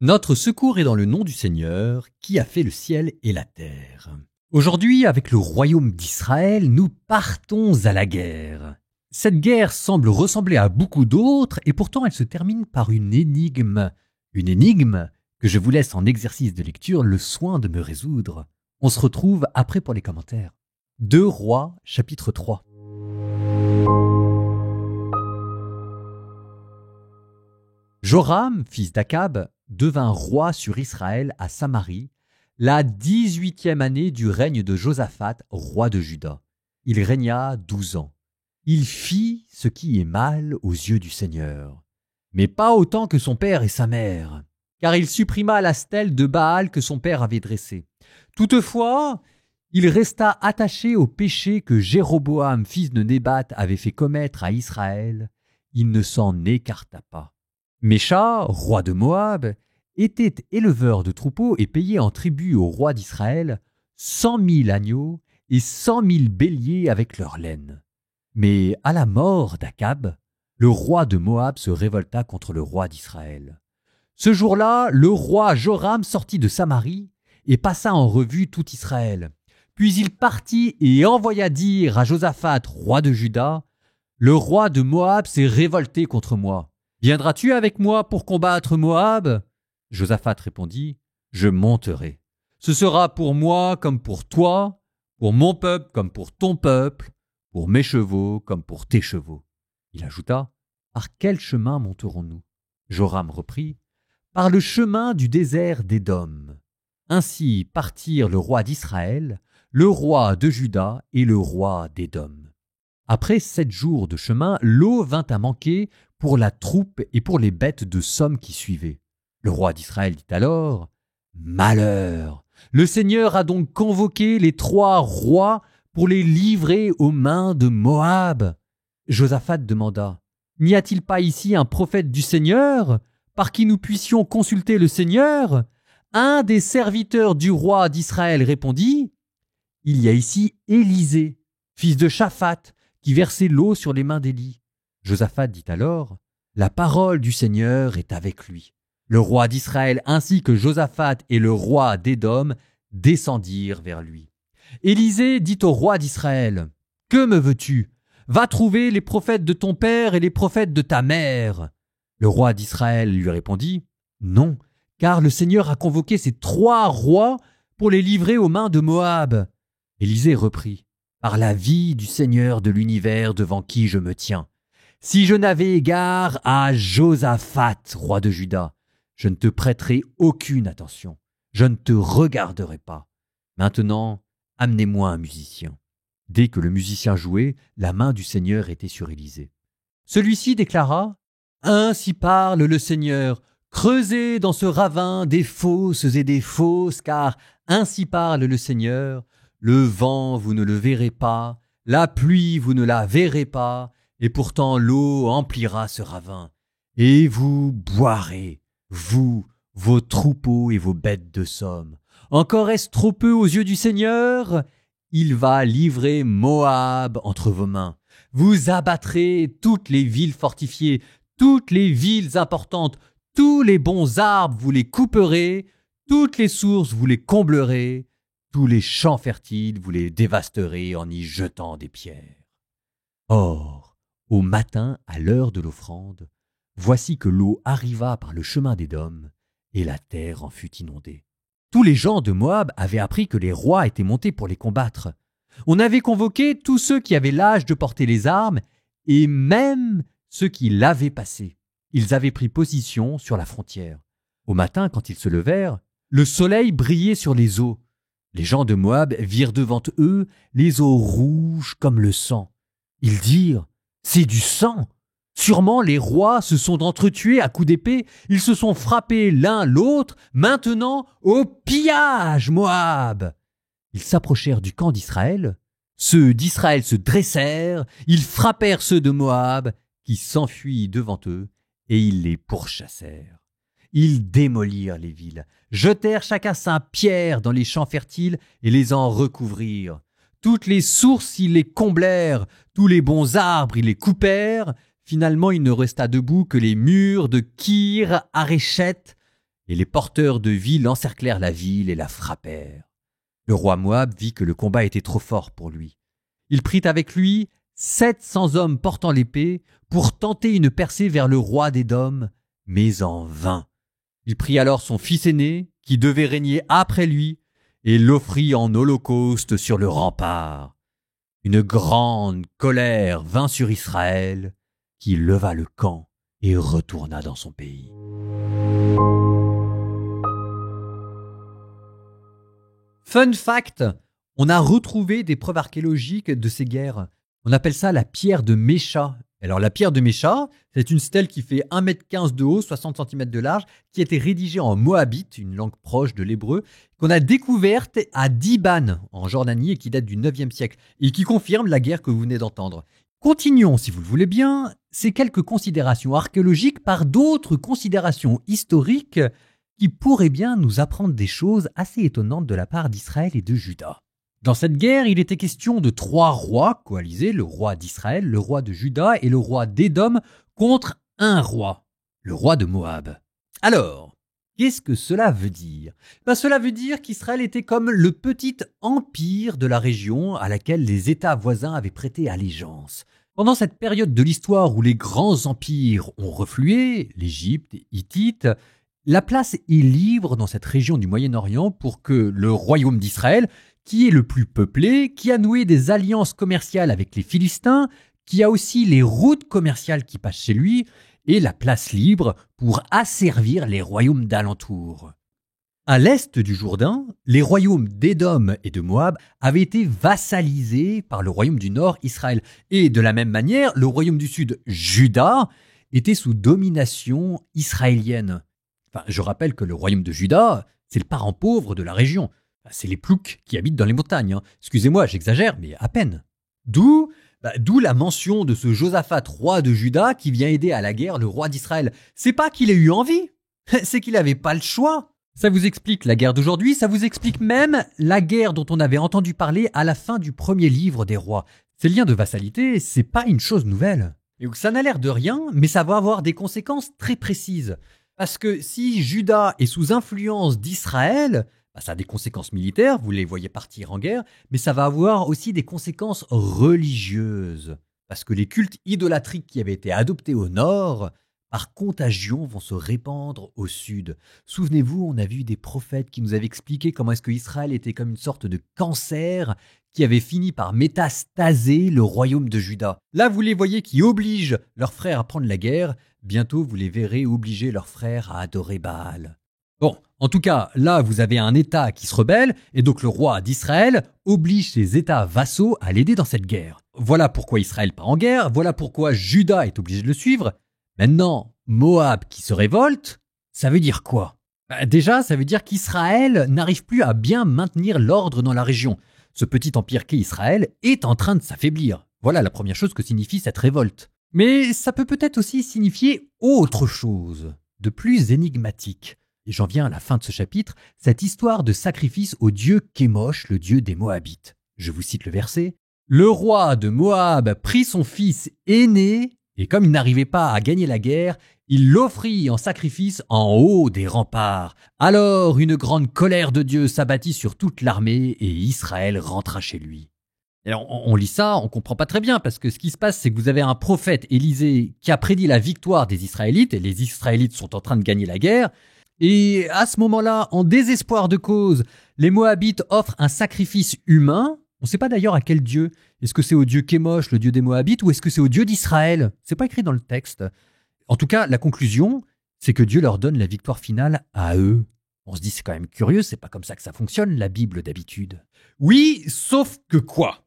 Notre secours est dans le nom du Seigneur, qui a fait le ciel et la terre. Aujourd'hui, avec le royaume d'Israël, nous partons à la guerre. Cette guerre semble ressembler à beaucoup d'autres, et pourtant elle se termine par une énigme. Une énigme que je vous laisse en exercice de lecture le soin de me résoudre. On se retrouve après pour les commentaires. 2 Rois, chapitre 3. Joram, fils d'Akab, devint roi sur Israël à Samarie, la 18e année du règne de Josaphat, roi de Juda. Il régna 12 ans. Il fit ce qui est mal aux yeux du Seigneur, mais pas autant que son père et sa mère, car il supprima la stèle de Baal que son père avait dressée. Toutefois, il resta attaché au péché que Jéroboam, fils de Nébat, avait fait commettre à Israël. Il ne s'en écarta pas. Mécha, roi de Moab, était éleveur de troupeaux et payait en tribut au roi d'Israël 100 000 agneaux et 100 000 béliers avec leur laine. Mais à la mort d'Akab, le roi de Moab se révolta contre le roi d'Israël. Ce jour-là, le roi Joram sortit de Samarie et passa en revue tout Israël. Puis il partit et envoya dire à Josaphat, roi de Juda, « Le roi de Moab s'est révolté contre moi. Viendras-tu avec moi pour combattre Moab ?» Josaphat répondit, « Je monterai. Ce sera pour moi comme pour toi, pour mon peuple comme pour ton peuple, pour mes chevaux comme pour tes chevaux. » Il ajouta, « Par quel chemin monterons-nous » Joram reprit, « Par le chemin du désert d'Édom. » Ainsi partirent le roi d'Israël, le roi de Juda et le roi d'Édom. Après 7 jours de chemin, l'eau vint à manquer pour la troupe et pour les bêtes de somme qui suivaient. Le roi d'Israël dit alors, « Malheur! Le Seigneur a donc convoqué les 3 rois pour les livrer aux mains de Moab. » Josaphat demanda, « N'y a-t-il pas ici un prophète du Seigneur, par qui nous puissions consulter le Seigneur ?» Un des serviteurs du roi d'Israël répondit, « Il y a ici Élisée, fils de Shaphat, qui versait l'eau sur les mains d'Élie. » Josaphat dit alors, « La parole du Seigneur est avec lui. » Le roi d'Israël ainsi que Josaphat et le roi d'Édom descendirent vers lui. Élisée dit au roi d'Israël, « Que me veux-tu ? Va trouver les prophètes de ton père et les prophètes de ta mère. » Le roi d'Israël lui répondit, « Non, car le Seigneur a convoqué ces 3 rois pour les livrer aux mains de Moab. » Élisée reprit, « Par la vie du Seigneur de l'univers devant qui je me tiens, si je n'avais égard à Josaphat, roi de Juda, je ne te prêterai aucune attention, je ne te regarderai pas. Maintenant, amenez-moi un musicien. » Dès que le musicien jouait, la main du Seigneur était sur Élisée. Celui-ci déclara, « Ainsi parle le Seigneur, creusez dans ce ravin des fosses et des fosses, car ainsi parle le Seigneur, le vent vous ne le verrez pas, la pluie vous ne la verrez pas, et pourtant l'eau emplira ce ravin, et vous boirez, vous, vos troupeaux et vos bêtes de somme. Encore est-ce trop peu aux yeux du Seigneur ? Il va livrer Moab entre vos mains. Vous abattrez toutes les villes fortifiées, toutes les villes importantes, tous les bons arbres vous les couperez, toutes les sources vous les comblerez, tous les champs fertiles vous les dévasterez en y jetant des pierres. Or, au matin, à l'heure de l'offrande, voici que l'eau arriva par le chemin d'Édom, et la terre en fut inondée. Tous les gens de Moab avaient appris que les rois étaient montés pour les combattre. On avait convoqué tous ceux qui avaient l'âge de porter les armes, et même ceux qui l'avaient passé. Ils avaient pris position sur la frontière. Au matin, quand ils se levèrent, le soleil brillait sur les eaux. Les gens de Moab virent devant eux les eaux rouges comme le sang. Ils dirent, « C'est du sang ! Sûrement les rois se sont entretués à coups d'épée, ils se sont frappés l'un l'autre, maintenant au pillage, Moab !» Ils s'approchèrent du camp d'Israël. Ceux d'Israël se dressèrent, ils frappèrent ceux de Moab, qui s'enfuient devant eux, et ils les pourchassèrent. Ils démolirent les villes, jetèrent chacun sa pierre dans les champs fertiles et les en recouvrirent. Toutes les sources, ils les comblèrent, tous les bons arbres, ils les coupèrent. Finalement, il ne resta debout que les murs de Kir Haréchet, et les porteurs de ville encerclèrent la ville et la frappèrent. Le roi Moab vit que le combat était trop fort pour lui. Il prit avec lui 700 hommes portant l'épée pour tenter une percée vers le roi d'Édom, mais en vain. Il prit alors son fils aîné, qui devait régner après lui, et l'offrit en holocauste sur le rempart. Une grande colère vint sur Israël, qui leva le camp et retourna dans son pays. Fun fact, on a retrouvé des preuves archéologiques de ces guerres. On appelle ça la pierre de Mécha. Alors la pierre de Mécha, c'est une stèle qui fait 1,15 m de haut, 60 cm de large, qui a été rédigée en moabite, une langue proche de l'hébreu, qu'on a découverte à Diban, en Jordanie, et qui date du 9e siècle, et qui confirme la guerre que vous venez d'entendre. Continuons, si vous le voulez bien, ces quelques considérations archéologiques par d'autres considérations historiques qui pourraient bien nous apprendre des choses assez étonnantes de la part d'Israël et de Juda. Dans cette guerre, il était question de 3 rois coalisés, le roi d'Israël, le roi de Juda et le roi d'Édom, contre un roi, le roi de Moab. Alors, qu'est-ce que cela veut dire ? Cela veut dire qu'Israël était comme le petit empire de la région à laquelle les États voisins avaient prêté allégeance. Pendant cette période de l'histoire où les grands empires ont reflué, l'Égypte, les Hittites, la place est libre dans cette région du Moyen-Orient pour que le royaume d'Israël, qui est le plus peuplé, qui a noué des alliances commerciales avec les Philistins, qui a aussi les routes commerciales qui passent chez lui, et la place libre pour asservir les royaumes d'alentour. À l'est du Jourdain, les royaumes d'Édom et de Moab avaient été vassalisés par le royaume du nord, Israël. Et de la même manière, le royaume du sud, Juda, était sous domination israélienne. Je rappelle que le royaume de Juda, c'est le parent pauvre de la région. C'est les ploucs qui habitent dans les montagnes. Excusez-moi, j'exagère, mais à peine. D'où la mention de ce Josaphat, roi de Juda, qui vient aider à la guerre le roi d'Israël. C'est pas qu'il ait eu envie, c'est qu'il n'avait pas le choix. Ça vous explique la guerre d'aujourd'hui, ça vous explique même la guerre dont on avait entendu parler à la fin du premier livre des rois. Ces liens de vassalité, c'est pas une chose nouvelle. Et donc ça n'a l'air de rien, mais ça va avoir des conséquences très précises. Parce que si Juda est sous influence d'Israël, ça a des conséquences militaires, vous les voyez partir en guerre, mais ça va avoir aussi des conséquences religieuses. Parce que les cultes idolâtriques qui avaient été adoptés au nord, par contagion, vont se répandre au sud. Souvenez-vous, on a vu des prophètes qui nous avaient expliqué comment est-ce que Israël était comme une sorte de cancer qui avait fini par métastaser le royaume de Juda. Là, vous les voyez qui obligent leurs frères à prendre la guerre. Bientôt, vous les verrez obliger leurs frères à adorer Baal. Bon, en tout cas, là, vous avez un État qui se rebelle, et donc le roi d'Israël oblige ses États vassaux à l'aider dans cette guerre. Voilà pourquoi Israël part en guerre, voilà pourquoi Juda est obligé de le suivre. Maintenant, Moab qui se révolte, ça veut dire quoi ? Déjà, ça veut dire qu'Israël n'arrive plus à bien maintenir l'ordre dans la région. Ce petit empire qu'est Israël est en train de s'affaiblir. Voilà la première chose que signifie cette révolte. Mais ça peut peut-être aussi signifier autre chose, de plus énigmatique. Et j'en viens à la fin de ce chapitre, cette histoire de sacrifice au dieu Kémosh, le dieu des Moabites. Je vous cite le verset. « Le roi de Moab prit son fils aîné, et comme il n'arrivait pas à gagner la guerre, il l'offrit en sacrifice en haut des remparts. Alors une grande colère de Dieu s'abattit sur toute l'armée, et Israël rentra chez lui. » Alors, on lit ça, on comprend pas très bien, parce que ce qui se passe, c'est que vous avez un prophète, Élisée, qui a prédit la victoire des Israélites, et les Israélites sont en train de gagner la guerre. Et à ce moment-là, en désespoir de cause, les Moabites offrent un sacrifice humain. On ne sait pas d'ailleurs à quel dieu. Est-ce que c'est au dieu Kémosh, le dieu des Moabites, ou est-ce que c'est au dieu d'Israël ? C'est pas écrit dans le texte. En tout cas, la conclusion, c'est que Dieu leur donne la victoire finale à eux. On se dit, c'est quand même curieux, c'est pas comme ça que ça fonctionne, la Bible d'habitude. Oui, sauf que quoi ?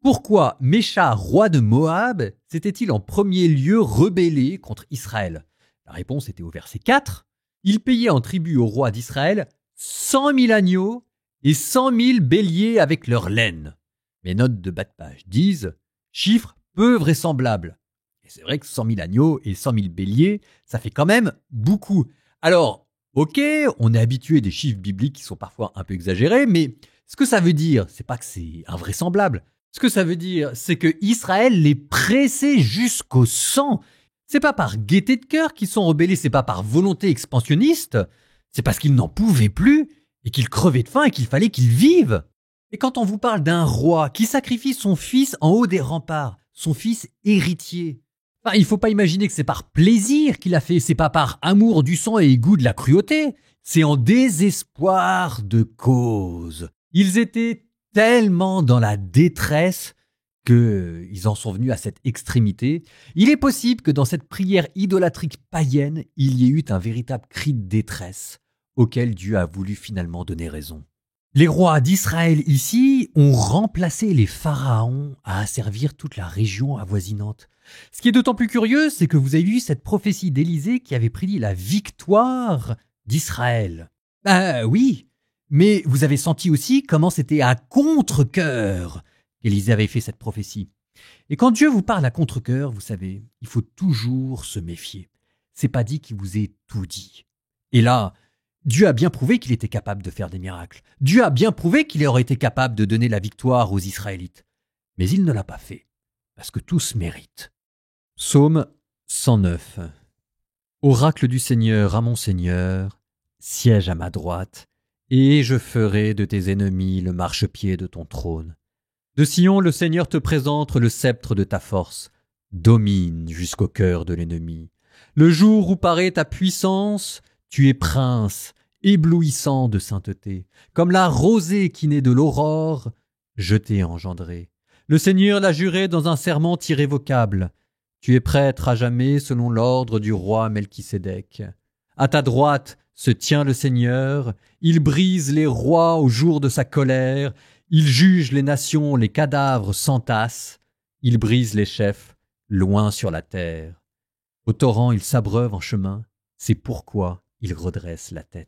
Pourquoi Mécha, roi de Moab, s'était-il en premier lieu rebellé contre Israël ? La réponse était au verset 4. Il payait en tribut au roi d'Israël 100 000 agneaux et 100 000 béliers avec leur laine. Mes notes de bas de page disent « chiffre peu vraisemblable ». Et c'est vrai que 100 000 agneaux et 100 000 béliers, ça fait quand même beaucoup. Alors, ok, on est habitué des chiffres bibliques qui sont parfois un peu exagérés, mais ce que ça veut dire, c'est pas que c'est invraisemblable. Ce que ça veut dire, c'est que Israël les pressait jusqu'au sang. C'est pas par gaieté de cœur qu'ils sont rebellés, c'est pas par volonté expansionniste, c'est parce qu'il n'en pouvait plus et qu'il crevait de faim et qu'il fallait qu'il vive. Et quand on vous parle d'un roi qui sacrifie son fils en haut des remparts, son fils héritier, il ne faut pas imaginer que c'est par plaisir qu'il a fait, c'est pas par amour du sang et goût de la cruauté, c'est en désespoir de cause. Ils étaient tellement dans la détresse qu'ils en sont venus à cette extrémité. Il est possible que dans cette prière idolâtrique païenne, il y ait eu un véritable cri de détresse auquel Dieu a voulu finalement donner raison. Les rois d'Israël ici ont remplacé les pharaons à asservir toute la région avoisinante. Ce qui est d'autant plus curieux, c'est que vous avez vu cette prophétie d'Élisée qui avait prédit la victoire d'Israël. Oui, mais vous avez senti aussi comment c'était à contre-cœur qu'Élisée avait fait cette prophétie. Et quand Dieu vous parle à contre-cœur, vous savez, il faut toujours se méfier. C'est pas dit qu'il vous ait tout dit. Et là, Dieu a bien prouvé qu'il était capable de faire des miracles. Dieu a bien prouvé qu'il aurait été capable de donner la victoire aux Israélites. Mais il ne l'a pas fait, parce que tous méritent. Psaume 109. Oracle du Seigneur à mon Seigneur, siège à ma droite, et je ferai de tes ennemis le marchepied de ton trône. De Sion, le Seigneur te présente le sceptre de ta force, domine jusqu'au cœur de l'ennemi. Le jour où paraît ta puissance, tu es prince, éblouissant de sainteté. Comme la rosée qui naît de l'aurore, je t'ai engendré. Le Seigneur l'a juré dans un serment irrévocable. Tu es prêtre à jamais selon l'ordre du roi Melchisédek. À ta droite se tient le Seigneur, il brise les rois au jour de sa colère, il juge les nations, les cadavres s'entassent, il brise les chefs, loin sur la terre. Au torrent il s'abreuve en chemin, c'est pourquoi il redresse la tête.